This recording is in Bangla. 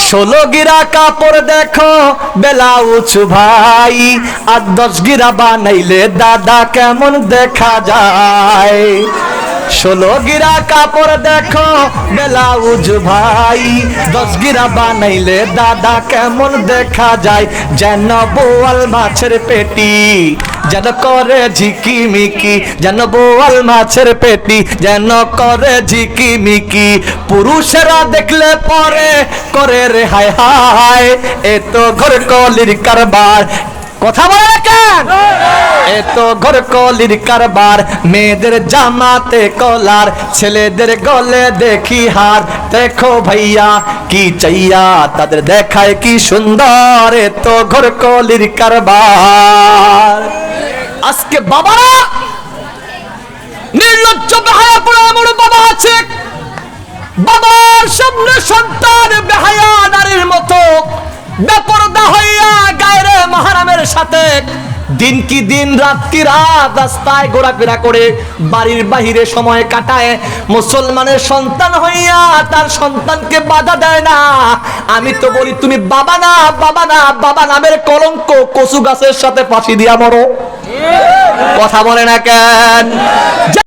16 গিরা কাপড় দেখো ব্লাউজ ভাই, আর 10 গিরা বানাইলে দাদা কেমন দেখা যায়। 16 গিরা কাপড় দেখো ব্লাউজ ভাই, 10 গিরা বানাইলে দাদা কেমন দেখা যায়। যেন বোয়াল মাছের পেটি, যেন করে ঝিকিমিকি, যেন বোয়াল মাছের পেটি, যেন করে ঝিকিমিকি। পুরুষেরা দেখলে পরে করে রে হায় হায়, এ তো ঘর কলির কারবার। কথা বলে কেন? এ তো ঘর কলির কারবার। মেয়েদের জামাতে কলার, ছেলেদের গলে দেখি হার। দেখো ভাইয়া কি চাইয়া তাদের দেখায় কি সুন্দর, এ তো ঘর কলির কারবার। আজকে বাবারা নির্লজ্জ বেহায়া পড়া এমন বাবা আছে, বাবার সামনে সন্তান বেহায়া নারীর মতো বেপরদা হইয়া গায়রে মাহরামের সাথে দিন কি দিন রাত কি রাত রাস্তায় ঘোরাফেরা করে বাড়ির বাহিরে সময় কাটায়। মুসলমানের সন্তান হইয়া তার সন্তানকে বাধা দেয় না। আমি তো বলি তুমি বাবা না, বাবা না, বাবা নামের কলঙ্ক কচু গাছের সাথে ফাঁসি দিয়া মরো। কথা বলে না কেন?